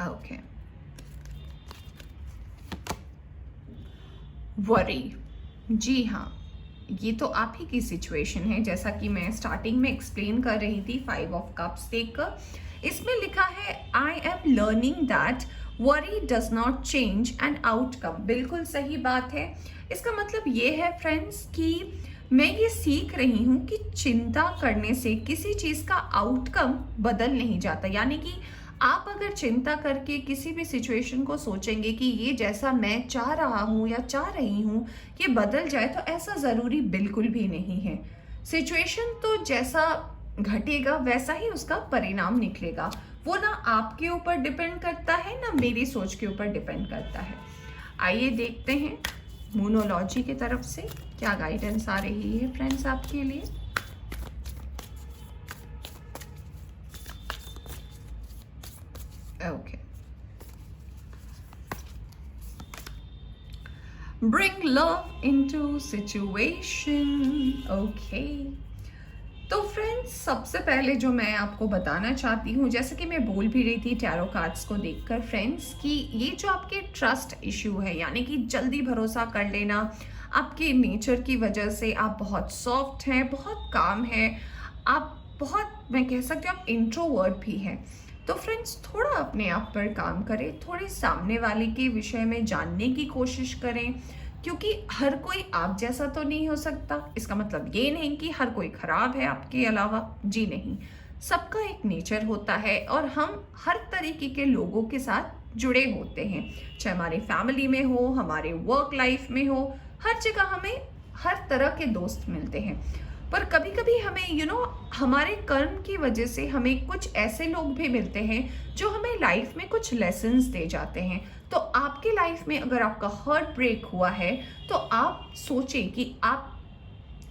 ओके, वरी, जी हाँ, ये तो आप ही की सिचुएशन है, जैसा कि मैं स्टार्टिंग में एक्सप्लेन कर रही थी 5 ऑफ कप्स देखकर। इसमें लिखा है I am learning that worry does not change an outcome. बिल्कुल सही बात है। इसका मतलब ये है फ्रेंड्स कि मैं ये सीख रही हूँ कि चिंता करने से किसी चीज़ का आउटकम बदल नहीं जाता। यानी कि आप अगर चिंता करके किसी भी सिचुएशन को सोचेंगे कि ये जैसा मैं चाह रहा हूँ या चाह रही हूँ ये बदल जाए, तो ऐसा ज़रूरी बिल्कुल भी नहीं है। सिचुएशन तो जैसा घटेगा वैसा ही उसका परिणाम निकलेगा। वो ना आपके ऊपर डिपेंड करता है, ना मेरी सोच के ऊपर डिपेंड करता है। आइए देखते हैं मूनोलॉजी की तरफ से क्या गाइडेंस आ रही है फ्रेंड्स आपके लिए। Okay, Bring love into situation. Okay. तो फ्रेंड्स, सबसे पहले जो मैं आपको बताना चाहती हूँ, जैसे कि मैं बोल भी रही थी टैरो कार्ड्स को देखकर फ्रेंड्स, कि ये जो आपके ट्रस्ट इशू है, यानी कि जल्दी भरोसा कर लेना, आपके नेचर की वजह से आप बहुत सॉफ्ट हैं, बहुत काम हैं, आप बहुत, मैं कह सकती हूँ आप इंट्रोवर्ट भी हैं। तो फ्रेंड्स, थोड़ा अपने आप पर काम करें, थोड़ी सामने वाले के विषय में जानने की कोशिश करें, क्योंकि हर कोई आप जैसा तो नहीं हो सकता। इसका मतलब ये नहीं कि हर कोई खराब है आपके अलावा, जी नहीं। सबका एक नेचर होता है और हम हर तरीके के लोगों के साथ जुड़े होते हैं, चाहे हमारी फैमिली में हो, हमारे वर्क लाइफ में हो, हर जगह हमें हर तरह के दोस्त मिलते हैं। पर कभी कभी हमें हमारे कर्म की वजह से हमें कुछ ऐसे लोग भी मिलते हैं जो हमें लाइफ में कुछ लेसन्स दे जाते हैं। तो आपके लाइफ में अगर आपका हार्ट ब्रेक हुआ है, तो आप सोचें कि आप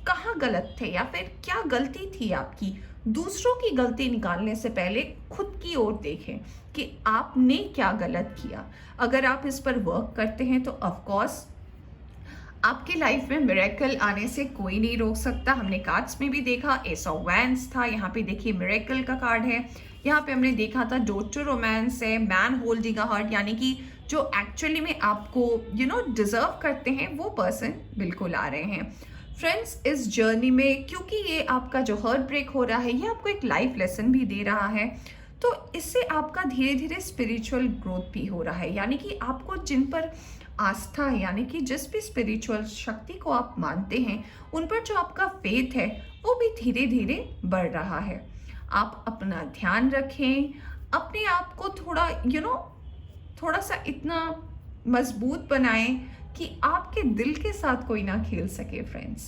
कहाँ गलत थे या फिर क्या गलती थी आपकी। दूसरों की गलती निकालने से पहले खुद की ओर देखें कि आपने क्या गलत किया। अगर आप इस पर वर्क करते हैं तो ऑफ कोर्स आपकी लाइफ में मिरेकल आने से कोई नहीं रोक सकता। हमने कार्ड्स में भी देखा, एस ऑफ वैंड्स था, यहाँ पे देखिए मिरेकल का कार्ड है। यहाँ पे हमने देखा था डोर टू रोमांस है, मैन होल्डिंग अ हार्ट, यानी कि जो एक्चुअली में आपको डिजर्व करते हैं वो पर्सन बिल्कुल आ रहे हैं। फ्रेंड्स, इस जर्नी में क्योंकि ये आपका जो हार्ट ब्रेक हो रहा है, ये आपको एक लाइफ लेसन भी दे रहा है, तो इससे आपका धीरे धीरे स्पिरिचुअल ग्रोथ भी हो रहा है। यानी कि आपको जिन पर आस्था है, यानी कि जिस भी स्पिरिचुअल शक्ति को आप मानते हैं, उन पर जो आपका फेथ है वो भी धीरे धीरे बढ़ रहा है। आप अपना ध्यान रखें, अपने आप को थोड़ा थोड़ा सा इतना मजबूत बनाएं कि आपके दिल के साथ कोई ना खेल सके फ्रेंड्स।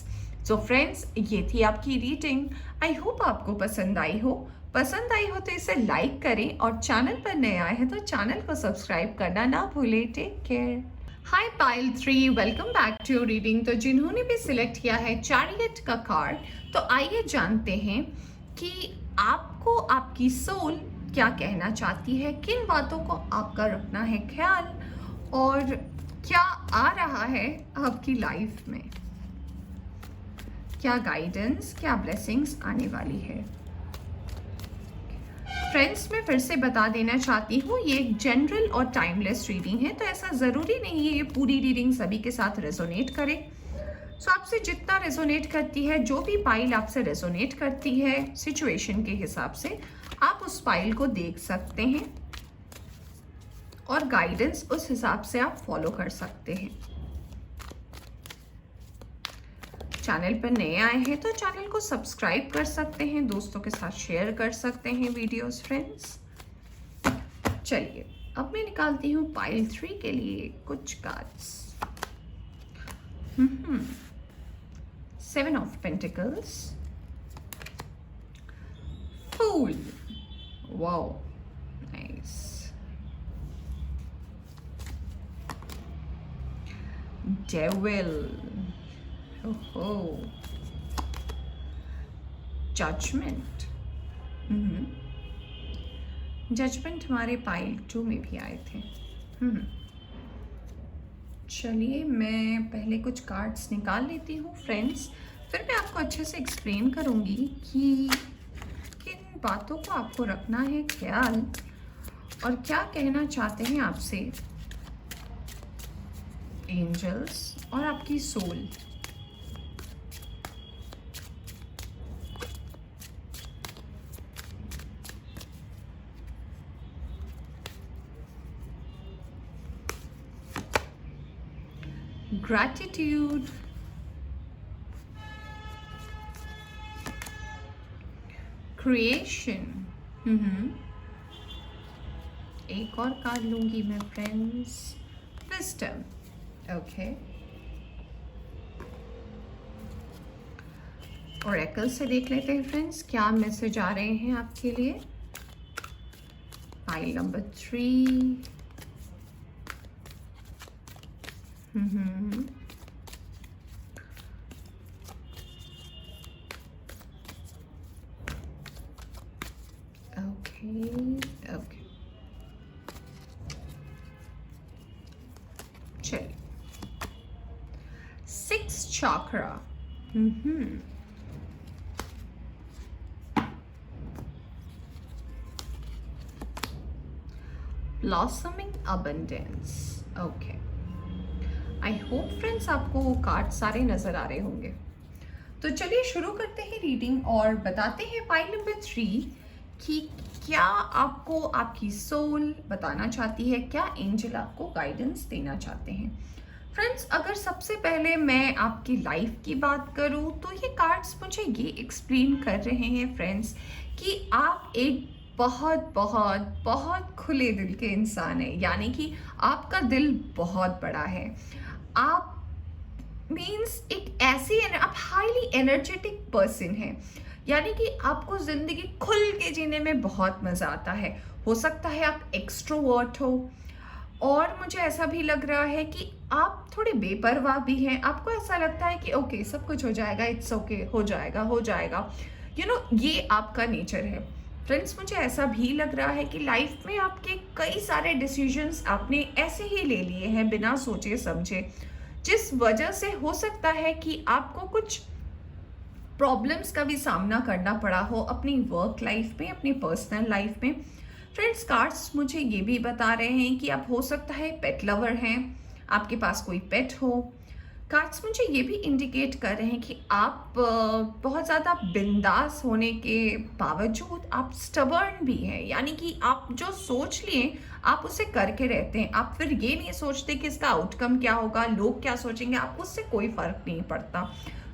सो फ्रेंड्स, ये थी आपकी रीडिंग। आई होप आपको पसंद आई हो। पसंद आई हो तो इसे लाइक करें और चैनल पर नए आए हैं तो चैनल को सब्सक्राइब करना ना भूलें। Take care. Hi pile 3, welcome back to your reading. तो जिन्होंने भी सिलेक्ट किया है चैरियट का कार्ड, तो आइए जानते हैं कि आपको आपकी सोल क्या कहना चाहती है, किन बातों को आपका रखना है ख्याल, और क्या आ रहा है आपकी लाइफ में, क्या गाइडेंस, क्या ब्लेसिंग्स आने वाली है। फ्रेंड्स, मैं फिर से बता देना चाहती हूँ, ये एक जनरल और टाइमलेस रीडिंग है, तो ऐसा ज़रूरी नहीं है ये पूरी रीडिंग सभी के साथ रेजोनेट करे। सो आपसे जितना रेजोनेट करती है, जो भी पाइल आपसे रेजोनेट करती है सिचुएशन के हिसाब से, आप उस पाइल को देख सकते हैं और गाइडेंस उस हिसाब से आप फॉलो कर सकते हैं। चैनल पर नए आए हैं तो चैनल को सब्सक्राइब कर सकते हैं, दोस्तों के साथ शेयर कर सकते हैं वीडियोस फ्रेंड्स। चलिए, अब मैं निकालती हूँ पाइल 3 के लिए कुछ cards. 7 of pentacles, fool, wow nice, devil, ओहो, जजमेंट। जजमेंट हमारे पाइल 2 में भी आए थे। चलिए, मैं पहले कुछ कार्ड्स निकाल लेती हूँ फ्रेंड्स, फिर मैं आपको अच्छे से एक्सप्लेन करूँगी कि किन बातों को आपको रखना है ख्याल और क्या कहना चाहते हैं आपसे एंजल्स और आपकी सोल। Gratitude, creation, एक और कार्ड लूंगी मैं फ्रेंड्स, wisdom, ओके। ओरेकल से देख लेते हैं फ्रेंड्स क्या मैसेज आ रहे हैं आपके लिए। पाइल नंबर 3, ओके, चलिए chakra. Blossoming abundance. Okay. I hope friends आपको कार्ड सारे नजर आ रहे होंगे. तो चलिए शुरू करते हैं रीडिंग और बताते हैं पाइल नंबर 3 कि क्या आपको आपकी सोल बताना चाहती है, क्या एंजल आपको गाइडेंस देना चाहते हैं. फ्रेंड्स, अगर सबसे पहले मैं आपकी लाइफ की बात करूं तो ये कार्ड्स मुझे ये एक्सप्लेन कर रहे हैं फ्रेंड्स कि आप एक बहुत बहुत बहुत खुले दिल के इंसान हैं. यानी कि आपका दिल बहुत बड़ा है. आप मीन्स एक ऐसी आप हाईली एनर्जेटिक पर्सन हैं. यानी कि आपको ज़िंदगी खुल के जीने में बहुत मज़ा आता है. हो सकता है आप एक्सट्रोवर्ट हो, और मुझे ऐसा भी लग रहा है कि आप थोड़े बेपरवाह भी हैं. आपको ऐसा लगता है कि ओके सब कुछ हो जाएगा, इट्स ओके, हो जाएगा. ये आपका नेचर है. फ्रेंड्स, मुझे ऐसा भी लग रहा है कि लाइफ में आपके कई सारे डिसीजंस आपने ऐसे ही ले लिए हैं बिना सोचे समझे, जिस वजह से हो सकता है कि आपको कुछ प्रॉब्लम्स का भी सामना करना पड़ा हो अपनी वर्क लाइफ में, अपनी पर्सनल लाइफ में. फ्रेंड्स, कार्ड्स मुझे ये भी बता रहे हैं कि आप हो सकता है पेट लवर हैं, आपके पास कोई पेट हो. कार्ड्स मुझे ये भी इंडिकेट कर रहे हैं कि आप बहुत ज़्यादा बिंदास होने के बावजूद आप स्टबर्न भी हैं. यानी कि आप जो सोच लिए आप उसे करके रहते हैं. आप फिर ये नहीं सोचते कि इसका आउटकम क्या होगा, लोग क्या सोचेंगे, आपको उससे कोई फ़र्क नहीं पड़ता.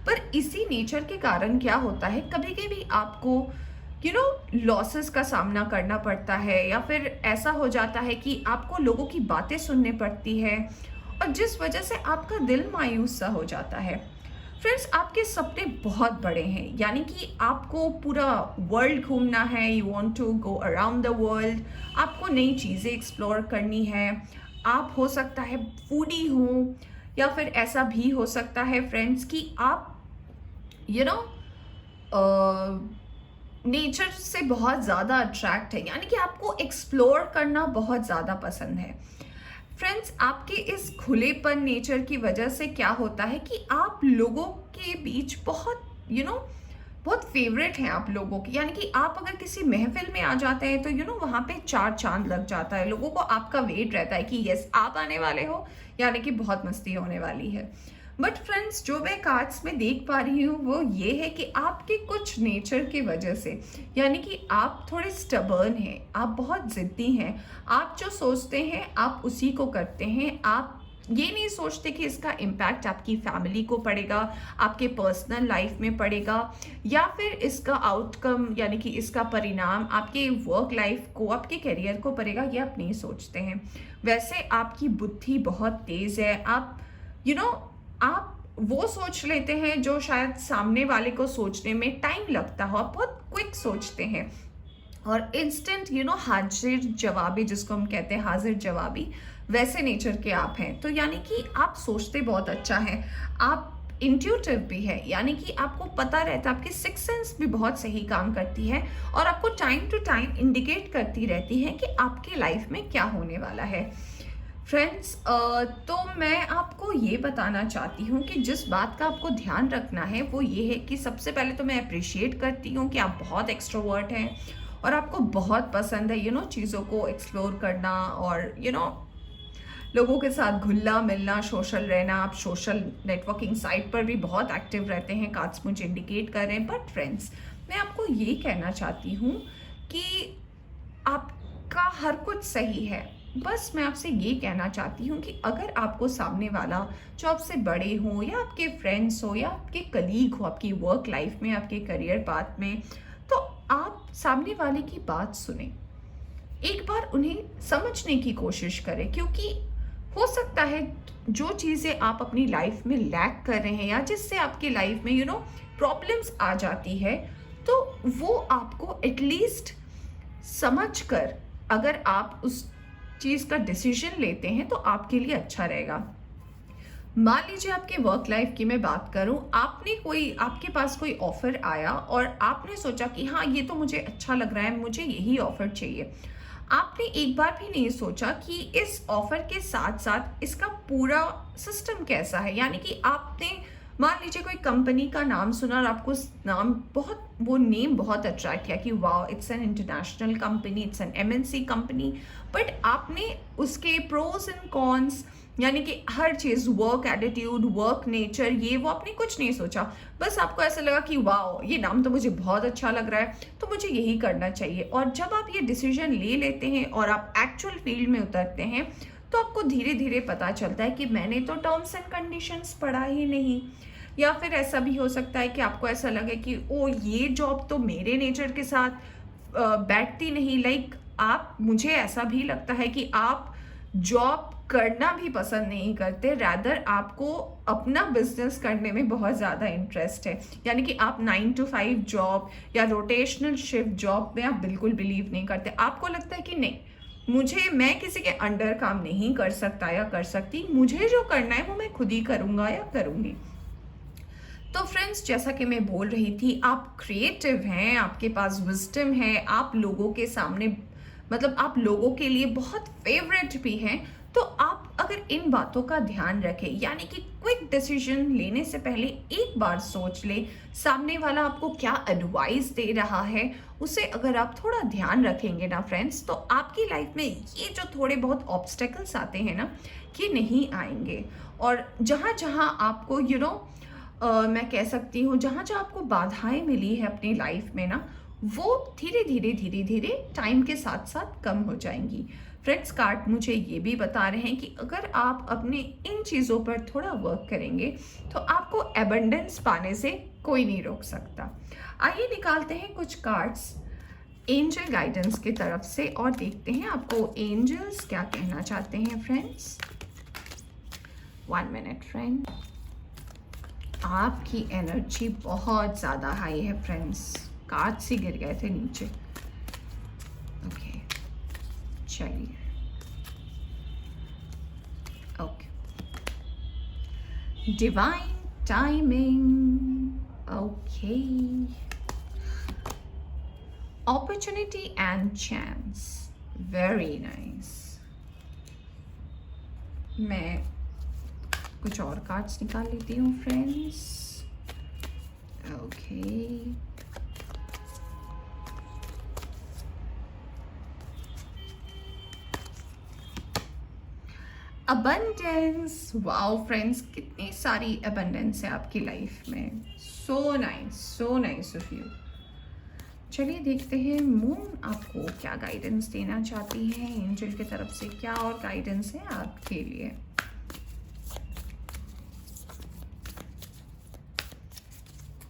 पर इसी नेचर के कारण क्या होता है, कभी कभी आपको लॉसेस का सामना करना पड़ता है, या फिर ऐसा हो जाता है कि आपको लोगों की बातें सुननी पड़ती है, और जिस वजह से आपका दिल मायूस सा हो जाता है. फ्रेंड्स, आपके सपने बहुत बड़े हैं. यानी कि आपको पूरा वर्ल्ड घूमना है. You want to go around the world. आपको नई चीज़ें एक्सप्लोर करनी है. आप हो सकता है फूडी हो, या फिर ऐसा भी हो सकता है फ्रेंड्स कि आप नेचर से बहुत ज़्यादा अट्रैक्ट है. यानी कि आपको एक्सप्लोर करना बहुत ज़्यादा पसंद है. फ्रेंड्स, आपके इस खुलेपन नेचर की वजह से क्या होता है कि आप लोगों के बीच बहुत बहुत फेवरेट हैं आप लोगों की. यानी कि आप अगर किसी महफिल में आ जाते हैं तो वहाँ पे 4 चांद लग जाता है. लोगों को आपका वेट रहता है कि यस आप आने वाले हो, यानी कि बहुत मस्ती होने वाली है. बट फ्रेंड्स, जो मैं कार्ड्स में देख पा रही हूँ वो ये है कि आपके कुछ नेचर की वजह से, यानी कि आप थोड़े स्टबर्न हैं, आप बहुत ज़िद्दी हैं. आप जो सोचते हैं आप उसी को करते हैं. आप ये नहीं सोचते कि इसका इम्पैक्ट आपकी फैमिली को पड़ेगा, आपके पर्सनल लाइफ में पड़ेगा, या फिर इसका आउटकम यानी कि इसका परिणाम आपके वर्क लाइफ को, आपके करियर को पड़ेगा. ये आप नहीं सोचते हैं. वैसे आपकी बुद्धि बहुत तेज़ है. आप आप वो सोच लेते हैं जो शायद सामने वाले को सोचने में टाइम लगता हो. आप बहुत क्विक सोचते हैं और इंस्टेंट हाजिर जवाबी, जिसको हम कहते हैं हाजिर जवाबी, वैसे नेचर के आप हैं. तो यानी कि आप सोचते बहुत अच्छा है. आप इंट्यूटिव भी है, यानी कि आपको पता रहता है, आपकी सिक्स सेंस भी बहुत सही काम करती है, और आपको टाइम टू टाइम इंडिकेट करती रहती है कि आपके लाइफ में क्या होने वाला है. फ्रेंड्स, तो मैं आपको ये बताना चाहती हूँ कि जिस बात का आपको ध्यान रखना है वो ये है कि सबसे पहले तो मैं अप्रिशिएट करती हूँ कि आप बहुत एक्सट्रोवर्ट हैं और आपको बहुत पसंद है चीज़ों को एक्सप्लोर करना, और लोगों के साथ घुलना मिलना, सोशल रहना. आप सोशल नेटवर्किंग साइट पर भी बहुत एक्टिव रहते हैं, कार्ड्स मुझे इंडिकेट कर रहे हैं. बट फ्रेंड्स, मैं आपको ये कहना चाहती हूँ कि आपका हर कुछ सही है. बस मैं आपसे ये कहना चाहती हूँ कि अगर आपको सामने वाला जो आपसे बड़े हों, या आपके फ्रेंड्स हो, या आपके कलीग हो, आपकी वर्क लाइफ में, आपके करियर पाथ में, तो आप सामने वाले की बात सुने. एक बार उन्हें समझने की कोशिश करें, क्योंकि हो सकता है जो चीज़ें आप अपनी लाइफ में लैक कर रहे हैं, या जिससे आपके लाइफ में प्रॉब्लम्स आ जाती है, तो वो आपको एटलीस्ट समझ कर अगर आप उस चीज़ का डिसीजन लेते हैं तो आपके लिए अच्छा रहेगा. मान लीजिए आपके वर्क लाइफ की मैं बात करूं, आपके पास कोई ऑफर आया और आपने सोचा कि हाँ ये तो मुझे अच्छा लग रहा है, मुझे यही ऑफर चाहिए. आपने एक बार भी नहीं सोचा कि इस ऑफर के साथ साथ इसका पूरा सिस्टम कैसा है. यानी कि आपने मान लीजिए कोई कंपनी का नाम सुना और आपको वो नेम बहुत अट्रैक्ट किया कि wow it's an international company, it's an MNC company, but आपने उसके प्रोज एंड कॉन्स यानी कि हर चीज़, वर्क एटीट्यूड, वर्क नेचर, ये वो आपने कुछ नहीं सोचा, बस आपको ऐसा लगा कि वाओ ये नाम तो मुझे बहुत अच्छा लग रहा है तो मुझे यही करना चाहिए। और जब आप ये डिसीजन ले लेते हैं और आप एक्चुअल फील्ड में उतरते हैं तो आपको धीरे धीरे पता चलता है कि मैंने तो टर्म्स एंड कंडीशंस पढ़ा ही नहीं। या फिर ऐसा भी हो सकता है कि आपको ऐसा लगे कि ओ ये जॉब तो मेरे नेचर के साथ बैठती नहीं। मुझे ऐसा भी लगता है कि आप जॉब करना भी पसंद नहीं करते, रैदर आपको अपना बिजनेस करने में बहुत ज़्यादा इंटरेस्ट है। यानी कि आप 9 to 5 जॉब या रोटेशनल शिफ्ट जॉब में आप बिल्कुल बिलीव नहीं करते। आपको लगता है कि नहीं, मैं किसी के अंडर काम नहीं कर सकता या कर सकती, मुझे जो करना है वो मैं खुद ही करूँगा या करूँगी। तो फ्रेंड्स, जैसा कि मैं बोल रही थी, आप क्रिएटिव हैं, आपके पास विजडम है, आप लोगों के सामने आप लोगों के लिए बहुत फेवरेट भी हैं। तो आप अगर इन बातों का ध्यान रखें, यानी कि क्विक डिसीजन लेने से पहले एक बार सोच ले सामने वाला आपको क्या एडवाइस दे रहा है, उसे अगर आप थोड़ा ध्यान रखेंगे ना फ्रेंड्स, तो आपकी लाइफ में ये जो थोड़े बहुत ऑब्स्टेकल्स आते हैं ना, ये नहीं आएंगे। और जहाँ जहाँ आपको मैं कह सकती हूँ जहाँ जहाँ आपको बाधाएं मिली है अपनी लाइफ में ना, वो धीरे धीरे टाइम के साथ साथ कम हो जाएंगी। फ्रेंड्स, कार्ड मुझे ये भी बता रहे हैं कि अगर आप अपने इन चीज़ों पर थोड़ा वर्क करेंगे तो आपको एबंडेंस पाने से कोई नहीं रोक सकता। आइए निकालते हैं कुछ कार्ड्स एंजल गाइडेंस की तरफ से और देखते हैं आपको एंजल्स क्या कहना चाहते हैं। फ्रेंड्स, 1 मिनट फ्रेंड, आपकी एनर्जी बहुत ज़्यादा हाई है फ्रेंड्स, कार्ड्स ही गिर गए थे नीचे। ओके, चलिए, okay, divine timing, okay, opportunity and chance, very nice. मैं कुछ और कार्ड्स निकाल लेती हूँ friends. Okay, abundance, wow friends, कितनी सारी अबंडेंस है आपकी लाइफ में। So nice of you. चलिए देखते हैं मून आपको क्या गाइडेंस देना चाहती है, एंजल की तरफ से क्या और गाइडेंस है आपके लिए।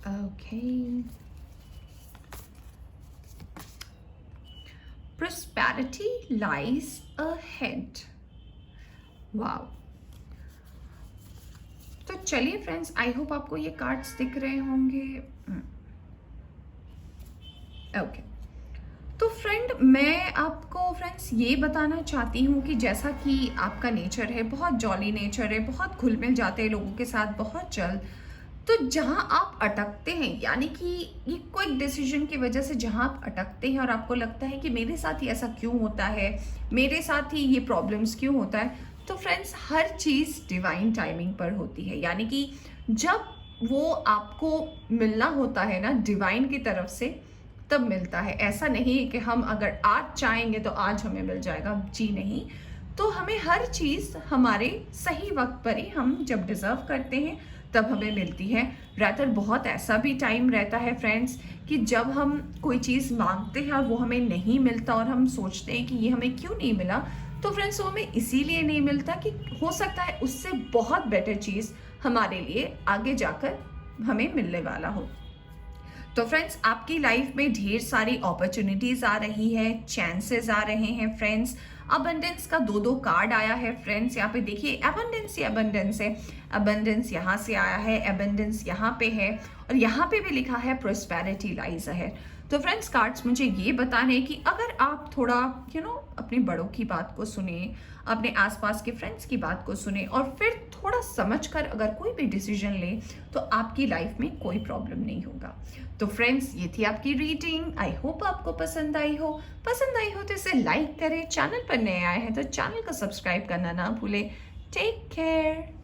Okay. Prosperity lies ahead. Wow. तो चलिए फ्रेंड्स, आई होप आपको ये कार्ड्स दिख रहे होंगे। ओके, तो फ्रेंड, मैं आपको फ्रेंड्स ये बताना चाहती हूँ कि जैसा कि आपका नेचर है, बहुत जॉली नेचर है, बहुत घुल मिल जाते हैं लोगों के साथ बहुत जल्द, तो जहाँ आप अटकते हैं, यानी कि ये क्विक डिसीजन की वजह से जहाँ आप अटकते हैं और आपको लगता है कि मेरे साथ ही ऐसा क्यों होता है, मेरे साथ ही ये प्रॉब्लम्स क्यों होता है, तो फ्रेंड्स, हर चीज़ डिवाइन टाइमिंग पर होती है। यानी कि जब वो आपको मिलना होता है ना डिवाइन की तरफ से, तब मिलता है। ऐसा नहीं कि हम अगर आज चाहेंगे तो आज हमें मिल जाएगा, जी नहीं। तो हमें हर चीज़ हमारे सही वक्त पर ही हम जब डिज़र्व करते हैं तब हमें मिलती है। रैदर बहुत ऐसा भी टाइम रहता है फ्रेंड्स कि जब हम कोई चीज़ मांगते हैं और वो हमें नहीं मिलता और हम सोचते हैं कि ये हमें क्यों नहीं मिला, तो फ्रेंड्स वो हमें इसीलिए नहीं मिलता कि हो सकता है उससे बहुत बेटर चीज़ हमारे लिए आगे जाकर हमें मिलने वाला हो। तो फ्रेंड्स, आपकी लाइफ में ढेर सारी अपॉर्चुनिटीज़ आ रही है, चांसेस आ रहे हैं फ्रेंड्स। अबंडेंस का 2 कार्ड आया है फ्रेंड्स, यहाँ पे देखिए अबंडेंस ही अबंडेंस है। अबंडेंस यहाँ से आया है, अबंडेंस यहाँ पे है और यहाँ पे भी लिखा है प्रोस्पेरिटी लाइज अहेड। तो फ्रेंड्स, कार्ड्स मुझे ये बता रहे हैं कि अगर आप थोड़ा अपने बड़ों की बात को सुने, अपने आसपास के फ्रेंड्स की बात को सुने और फिर थोड़ा समझकर अगर कोई भी डिसीजन ले, तो आपकी लाइफ में कोई प्रॉब्लम नहीं होगा। तो फ्रेंड्स, ये थी आपकी रीडिंग। आई होप आपको पसंद आई हो तो इसे लाइक करें, चैनल पर नए आए हैं तो चैनल को सब्सक्राइब करना ना भूलें। Take care.